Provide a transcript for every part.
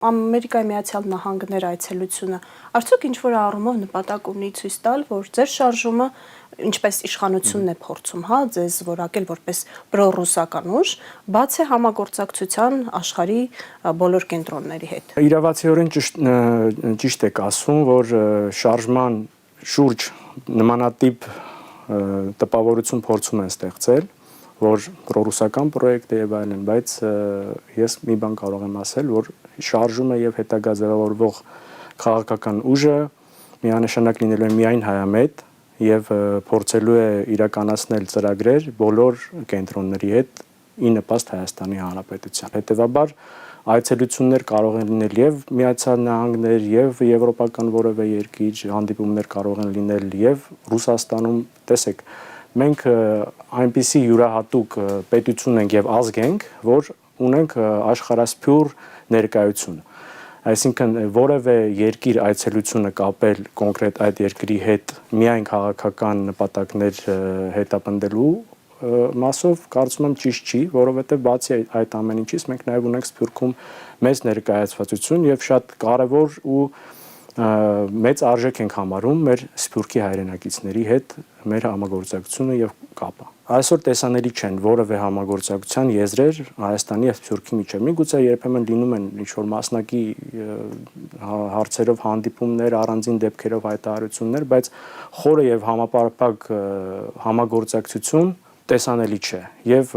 Ամերիկայի Միացյալ Նահանգներ այցելությունը արդյոք ինչ-որ առումով նպատակ ունի ցույց տալ, որ ձեր շարժումը ինչպես իշխանությունն է փորձում, ձեզ որակել որպես պրոռուսական ուժ, բաց է համագործակցության աշխարհի բոլոր կենտրոնների հետ։ Իրավացիորեն ճիշտ եք ասում, որ շարժման շուրջ նմանատիպ տպավորություն փորձում են ստեղծել, որ պրոռուսական պրոյեկտ է եւ այլն, բայց ես մի բան կարող եմ ասել, որ շարժումը եւ հետագա ձևավորվող քաղաքական ուժը միանշանակ լինելու է միայն հայամետ եւ փորձելու է իրականացնել ծրագրեր բոլոր կենտրոնների հետ ի նպաստ Հայաստանի Հանրապետության։ Հետևաբար այցելություններ կարող են լինել եւ Միացյալ Նահանգներ եւ եվրոպական որևէ երկիր, հանդիպումներ կարող են լինել եւ Ռուսաստանում, տեսեք, մենք այնպիսի յուրահատուկ պետություն ենք եւ ազգ ենք, որ ունենք աշխարհասփյուր ներկայություն։ Այսինքն որևէ երկիր այցելությունը կապել կոնկրետ այդ երկրի հետ միայն քաղաքական նպատակներ հետապնդելու մասով կարծում եմ ճիշտ չի, որովհետեւ բացի այդ ամեն ինչից մենք նաեւ ունենք Սփյուռքում մեծ ներկայացվածություն եւ շատ կարեւոր ու մեծ արժեք ենք համարում մեր Սփյուռքի հայրենակիցների հետ մեր համագործակցությունը եւ կապը։ Այսօր տեսանելի չեն որևէ համագործակցության եզրեր Հայաստանի եւ Սփյուռքի միջեւ։ Միգուցե երբեմն լինում են ինչ-որ մասնակի հարցերով հանդիպումներ, առանձին դեպքերով հայտարարություններ, բայց խորը եւ համապարփակ համագործակցություն տեսանելի չէ։ Եվ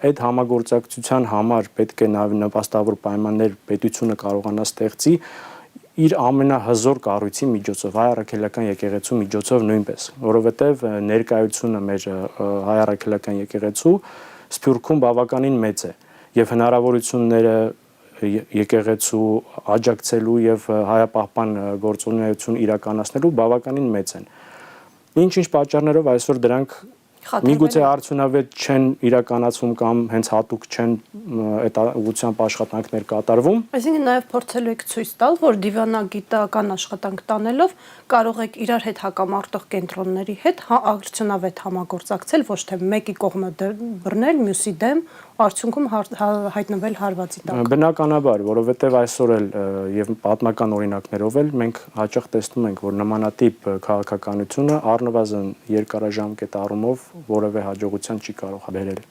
այդ համագործակցության համար պետք է նպաստավոր պայմաններ պետությունը կարողանա ստեղծի իր ամենահզոր կառույցի միջոցով, հայ առաքելական եկեղեցու միջոցով նույնպես, որովհետև ներկայությունը մեր հայ առաքելական եկեղեցու Սփյուռքում բավականին մեծ է եւ հնարավորությունները եկեղեցու աջակցելու եւ հայապահպան գործունեություն իրականացնելու բավականին մեծ են։ Ինչ պատճառներով այսօր դրանք միգուցե արդյունավետ չեն իրականացվում կամ հենց հատուկ չեն այդ ուղղությամբ աշխատանքներ կատարվում։ Այսինքն նաև փորձելու եք ցույց տալ, որ դիվանագիտական աշխատանք տանելով կարող եք իրար հետ հակամարտող կենտրոնների հետ արդյունավետ համագործակցել, ոչ թե մեկի կողմը բռնել, մյուսի դեմ, արդյունքում հայտնվել հարվածի տակ։ Բնականաբար, որովհետև այսօր էլ եւ պատմական օրինակներով էլ մենք հաճախ տեսնում ենք, որ նմանատիպ քաղաքականությունը առնվազն երկարաժամկետ առումով որևէ հաջողության չի կարող բերել։